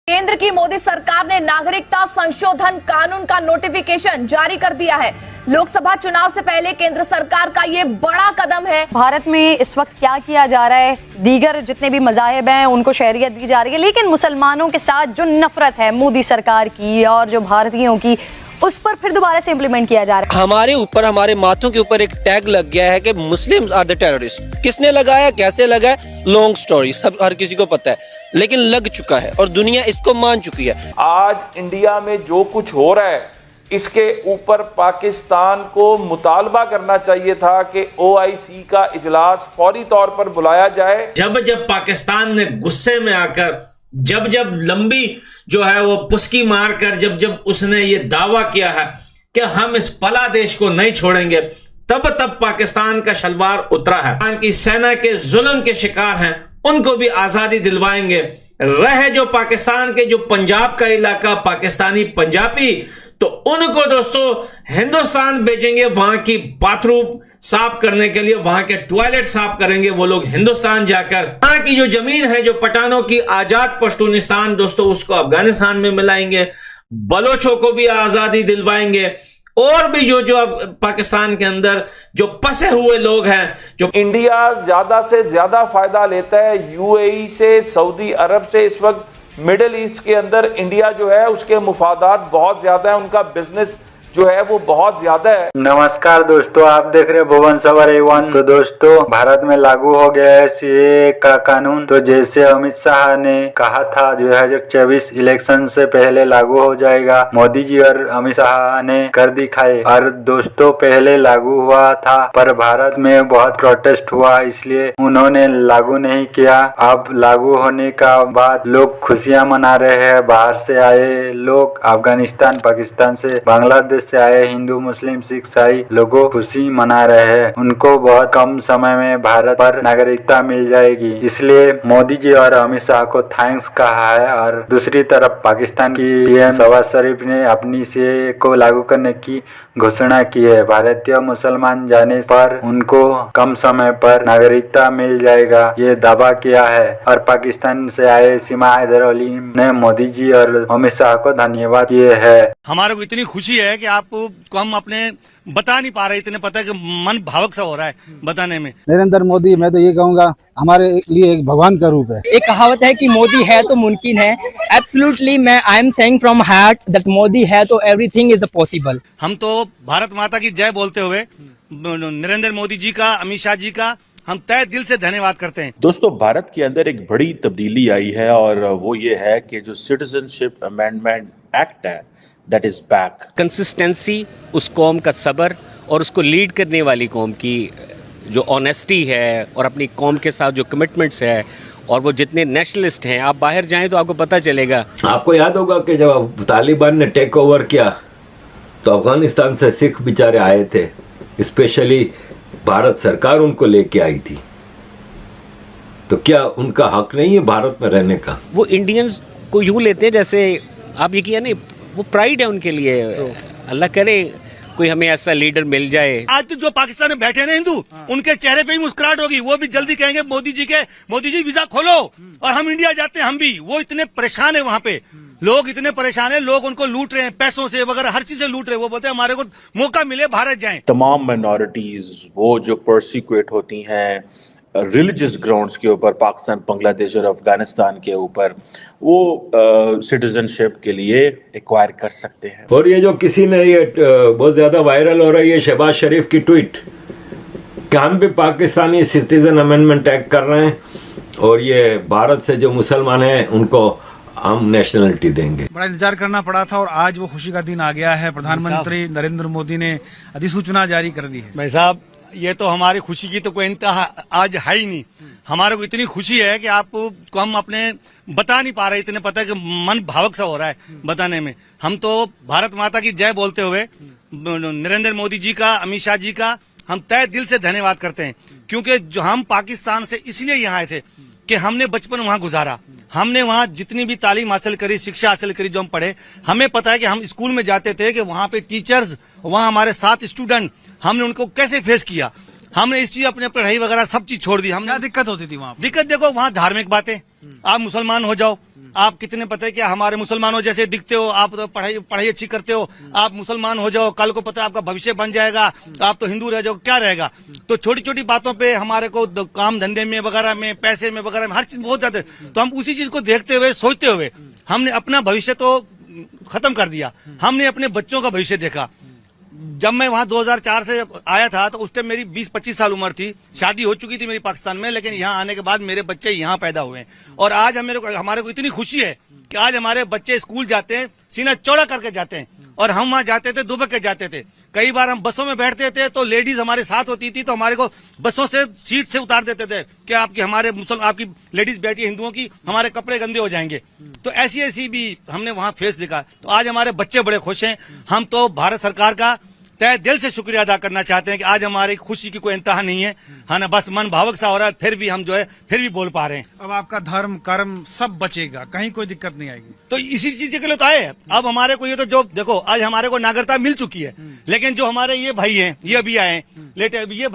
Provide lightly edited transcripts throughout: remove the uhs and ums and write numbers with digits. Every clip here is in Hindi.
केंद्र की मोदी सरकार ने नागरिकता संशोधन कानून का नोटिफिकेशन जारी कर दिया है। लोकसभा चुनाव से पहले केंद्र सरकार का ये बड़ा कदम है। भारत में इस वक्त क्या किया जा रहा है, दीगर जितने भी मज़ाहिब हैं उनको शहरियत दी जा रही है, लेकिन मुसलमानों के साथ जो नफरत है मोदी सरकार की और जो भारतीयों की, उस पर फिर दोबारा से इम्प्लीमेंट किया जा रहा है। हमारे ऊपर, हमारे माथों के ऊपर एक टैग लग गया है कि मुस्लिम्स आर द टेररिस्ट। किसने लगाया, कैसे लगा, लॉन्ग स्टोरी, सब हर किसी को पता है, लेकिन लग चुका है और दुनिया इसको मान चुकी है। आज इंडिया में जो कुछ हो रहा है, इसके ऊपर पाकिस्तान को मुतालबा करना चाहिए था कि OIC का इजलास फौरी तौर पर बुलाया जाए। जब पाकिस्तान ने गुस्से में आकर जब लंबी जो है वो पुस्की मारकर जब उसने ये दावा किया है कि हम इस पला देश को नहीं छोड़ेंगे, तब पाकिस्तान का शलवार उतरा है। पाकिस्तान की सेना के जुल्म के शिकार हैं, उनको भी आजादी दिलवाएंगे। रहे जो पाकिस्तान के जो पंजाब का इलाका, पाकिस्तानी पंजाबी, तो उनको दोस्तों हिंदुस्तान भेजेंगे, वहां की बाथरूम साफ करने के लिए, वहां के टॉयलेट साफ करेंगे वो लोग हिंदुस्तान जाकर। वहां की जो जमीन है, जो पठानों की आजाद पश्तूनिस्तान दोस्तों, उसको अफगानिस्तान में मिलाएंगे, बलोचों को भी आजादी दिलवाएंगे, और भी जो अब पाकिस्तान के अंदर जो फंसे हुए लोग हैं। जो इंडिया ज्यादा से ज्यादा फायदा लेता है UAE से, सऊदी अरब से। इस वक्त मिडिल ईस्ट के अंदर इंडिया जो है उसके मुफादात बहुत ज्यादा है, उनका बिजनेस जो है वो बहुत ज्यादा है। नमस्कार दोस्तों, आप देख रहे हैं भुवन सवार A1। तो दोस्तों, भारत में लागू हो गया है CAA का कानून। तो जैसे अमित शाह ने कहा था 2024 इलेक्शन से पहले लागू हो जाएगा, मोदी जी और अमित शाह ने कर दिखाए। और दोस्तों, पहले लागू हुआ था पर भारत में बहुत प्रोटेस्ट हुआ, इसलिए उन्होंने लागू नहीं किया। अब लागू होने का बाद लोग खुशियां मना रहे हैं। बाहर से आए लोग, अफगानिस्तान, पाकिस्तान से, बांग्लादेश से आए हिंदू, मुस्लिम, सिख, ईसाई लोगों खुशी मना रहे हैं। उनको बहुत कम समय में भारत पर नागरिकता मिल जाएगी, इसलिए मोदी जी और अमित शाह को थैंक्स कहा है। और दूसरी तरफ पाकिस्तान की PM शहबाज शरीफ ने अपनी CAA को लागू करने की घोषणा की है। भारतीय मुसलमान जाने पर उनको कम समय पर नागरिकता मिल जाएगा, ये दावा किया है। और पाकिस्तान से आए सीमा हैदर अली ने मोदी जी और अमित शाह को धन्यवाद किए है। हमारे को इतनी खुशी है कि आपको हम अपने बता नहीं पा रहे, इतने पता है कि मन भावुक सा हो रहा है बताने में। नरेंद्र मोदी, मैं तो ये कहूँगा, हमारे लिए एक भगवान का रूप है। एक कहावत है कि मोदी है तो मुमकिन है। एब्सोल्युटली, मैं I am saying from heart that Modi है तो एवरीथिंग इज पॉसिबल। हम तो भारत माता की जय बोलते हुए नरेंद्र मोदी जी का, अमित शाह जी का हम तहे दिल से धन्यवाद करते हैं। दोस्तों, भारत के अंदर एक बड़ी तब्दीली आई है और वो ये है कि जो सिटीजनशिप अमेंडमेंट एक्ट है, दैट इज बैक। कंसिस्टेंसी, उस कौम का सब्र और उसको लीड करने वाली कौम की जो ऑनेस्टी है और अपनी कौम के साथ जो कमिटमेंट्स है, और वो जितने नेशनलिस्ट हैं, आप बाहर जाएं तो आपको पता चलेगा। आपको याद होगा कि जब तालिबान ने टेक ओवर किया तो अफगानिस्तान से सिख बेचारे आए थे, स्पेशली भारत सरकार उनको लेके आई थी। तो क्या उनका हक नहीं है भारत में रहने का? वो इंडियंस को यूं लेते हैं जैसे आप यकीन नहीं, वो प्राइड है उनके लिए। अल्लाह करे कोई हमें ऐसा लीडर मिल जाए। आज तो जो पाकिस्तान में बैठे ना हिंदू, उनके चेहरे पे ही मुस्कुराहट होगी। वो भी जल्दी कहेंगे मोदी जी वीजा खोलो और हम इंडिया जाते हैं। हम भी, वो इतने परेशान है, वहाँ पे लोग इतने परेशान है, लोग उनको लूट रहे हैं, पैसों से वगैरह हर चीज से लूट रहे हैं। वो बोलते हैं हमारे को मौका मिले भारत जाएं। तमाम माइनॉरिटीज वो जो परसिक्यूट होती हैं रिलीजियस ग्राउंड्स के ऊपर, पाकिस्तान, बांग्लादेश और अफगानिस्तान के ऊपर, वो सिटीजनशिप के लिए एक्वायर कर सकते हैं। और ये जो किसी ने ये बहुत ज्यादा वायरल हो रही है शहबाज शरीफ की ट्वीट कि हम भी पाकिस्तानी सिटीजन अमेंडमेंट एक्ट कर रहे हैं और ये भारत से जो मुसलमान हैं उनको हम नेशनलिटी देंगे। बड़ा इंतजार करना पड़ा था और आज वो खुशी का दिन आ गया है। प्रधानमंत्री नरेंद्र मोदी ने अधिसूचना जारी कर दी है। भाई साहब, ये तो हमारी खुशी की तो कोई इंतहा आज है ही नहीं। हमारे को इतनी खुशी है कि आपको हम अपने बता नहीं पा रहे, इतने पता है कि मन भावुक सा हो रहा है बताने में। हम तो भारत माता की जय बोलते हुए नरेंद्र मोदी जी का, अमित शाह जी का हम तहे दिल से धन्यवाद करते हैं। क्योंकि जो हम पाकिस्तान से इसलिए यहाँ आए थे कि हमने बचपन वहाँ गुजारा, हमने वहाँ जितनी भी तालीम हासिल करी, शिक्षा हासिल करी, जो हम पढ़े, हमें पता है कि हम स्कूल में जाते थे कि वहाँ पे टीचर्स, वहाँ हमारे साथ स्टूडेंट, हमने उनको कैसे फेस किया। हमने इस चीज अपने पढ़ाई वगैरह सब चीज छोड़ दी। हम क्या दिक्कत होती थी वहाँ? दिक्कत देखो, वहाँ धार्मिक बातें, आप मुसलमान हो जाओ, आप कितने पता है कि हमारे मुसलमानों जैसे दिखते हो, आप तो पढ़ाई अच्छी करते हो, आप मुसलमान हो जाओ, कल को पता है आपका भविष्य बन जाएगा, आप तो हिंदू रह जाओ, क्या रहेगा। तो छोटी छोटी बातों पे हमारे को काम धंधे में वगैरह में, पैसे में वगैरह में, हर चीज बहुत ज्यादा, तो हम उसी चीज को देखते हुए सोचते हुए हमने अपना भविष्य तो खत्म कर दिया, हमने अपने बच्चों का भविष्य देखा। जब मैं वहां 2004 से आया था तो उस टाइम मेरी 20-25 साल उम्र थी, शादी हो चुकी थी मेरी पाकिस्तान में, लेकिन यहाँ आने के बाद मेरे बच्चे यहाँ पैदा हुए हैं। और आज हमारे को इतनी खुशी है कि आज हमारे बच्चे स्कूल जाते हैं, सीना चौड़ा करके जाते हैं, और हम वहां जाते थे दुबक के जाते थे। कई बार हम बसों में बैठते थे तो लेडीज हमारे साथ होती थी, तो हमारे को बसों से सीट से उतार देते थे कि आपकी लेडीज बैठी है हिंदुओं की, हमारे कपड़े गंदे हो जाएंगे। तो ऐसी भी हमने वहां फेस देखा। तो आज हमारे बच्चे बड़े खुश हैं। हम तो भारत सरकार का तहे दिल से शुक्रिया अदा करना चाहते हैं कि आज हमारी खुशी की कोई इंतहा नहीं है, हाँ ना, बस मन भावुक सा हो रहा है, फिर भी हम जो है फिर भी बोल पा रहे हैं। अब आपका धर्म कर्म सब बचेगा, कहीं कोई दिक्कत नहीं आएगी। तो इसी चीज के लिए तो आए हैं। अब हमारे को ये तो जो देखो, आज हमारे को नागरिकता मिल चुकी है, लेकिन जो हमारे ये भाई हैं, ये अभी आए लेटे, ये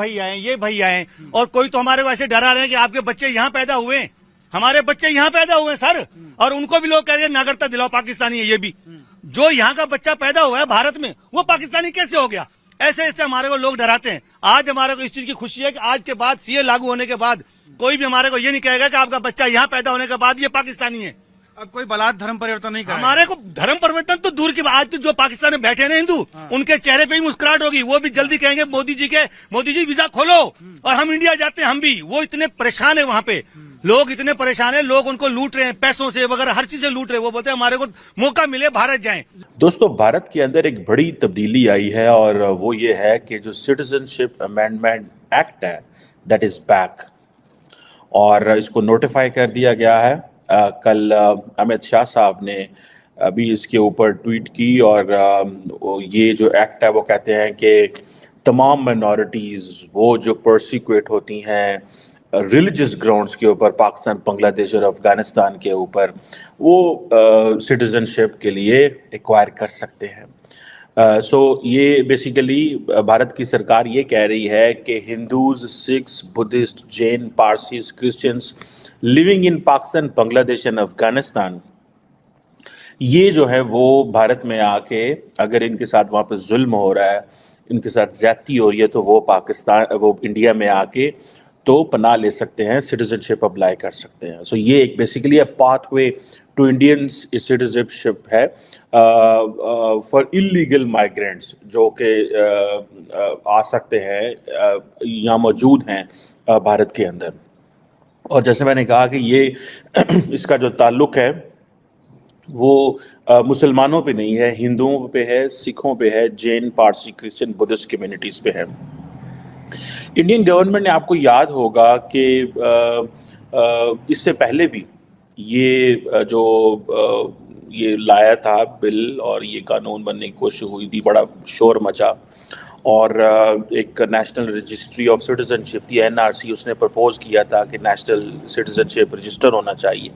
भाई आए, और कोई तो हमारे को ऐसे डरा रहे हैं कि आपके बच्चे यहाँ पैदा हुए हैं, हमारे बच्चे यहाँ पैदा हुए हैं सर, और उनको भी लोग कह रहे हैं नागरिकता दिलाओ, पाकिस्तानी है ये भी। जो यहाँ का बच्चा पैदा हुआ है भारत में, वो पाकिस्तानी कैसे हो गया? ऐसे हमारे को लोग डराते हैं। आज हमारे को इस चीज की खुशी है कि आज के बाद सीए लागू होने के बाद कोई भी हमारे को ये नहीं कहेगा कि आपका बच्चा यहाँ पैदा होने के बाद ये पाकिस्तानी है। अब कोई बलात् धर्म परिवर्तन नहीं करेगा। हमारे को धर्म परिवर्तन तो दूर की, आज तो जो पाकिस्तान में बैठे हैं हिंदू, उनके चेहरे पे ही मुस्कुराहट होगी, वो भी जल्दी कहेंगे मोदी जी वीजा खोलो और हम इंडिया जाते हैं। हम भी, वो इतने परेशान है वहां पे, लोग इतने परेशान है, लोग उनको लूट रहे हैं पैसों से वगैरह, हर चीज से लूट रहे हैं। वो बोलते हैं हमारे को मौका मिले भारत जाएं। दोस्तों, भारत के अंदर एक बड़ी तब्दीली आई है, और वो ये है कि जो सिटीजनशिप अमेंडमेंट एक्ट है, दैट इज बैक, और इसको नोटिफाई कर दिया गया है। कल अमित शाह साहब ने अभी इसके ऊपर ट्वीट की, और ये जो एक्ट है वो कहते हैं कि तमाम माइनॉरिटीज़, वो जो परसिक्यूट होती हैं रिलीजियस ग्राउंड्स के ऊपर, पाकिस्तान, बांग्लादेश और अफ़गानिस्तान के ऊपर, वो सिटीजनशिप के लिए एक्वायर कर सकते हैं। सो ये बेसिकली भारत की सरकार ये कह रही है कि Hindus, Sikhs, Buddhist, Jain, Parsis, Christians living in Pakistan, Bangladesh and Afghanistan, ये जो है वो भारत में आके अगर इनके साथ वहाँ पे जुल्म हो रहा है, इनके साथ ज़्यादती हो रही है, तो वो इंडिया में आके तो पनाह ले सकते हैं, सिटीजनशिप अप्लाई कर सकते हैं। सो ये एक basically a pathway to Indian citizenship है फॉर इलीगल माइग्रेंट्स, जो कि आ सकते हैं, यहाँ मौजूद हैं भारत के अंदर। और जैसे मैंने कहा कि ये इसका जो ताल्लुक है वो मुसलमानों पे नहीं है, हिंदुओं पे है, सिखों पे है, Jain, Parsi, Christian, Buddhist communities पे है। इंडियन गवर्नमेंट ने, आपको याद होगा कि इससे पहले भी ये लाया था बिल, और ये कानून बनने की कोशिश हुई थी, बड़ा शोर मचा, और एक नेशनल रजिस्ट्री ऑफ सिटीजनशिप थी, NRC, उसने प्रपोज किया था कि नेशनल सिटीजनशिप रजिस्टर होना चाहिए।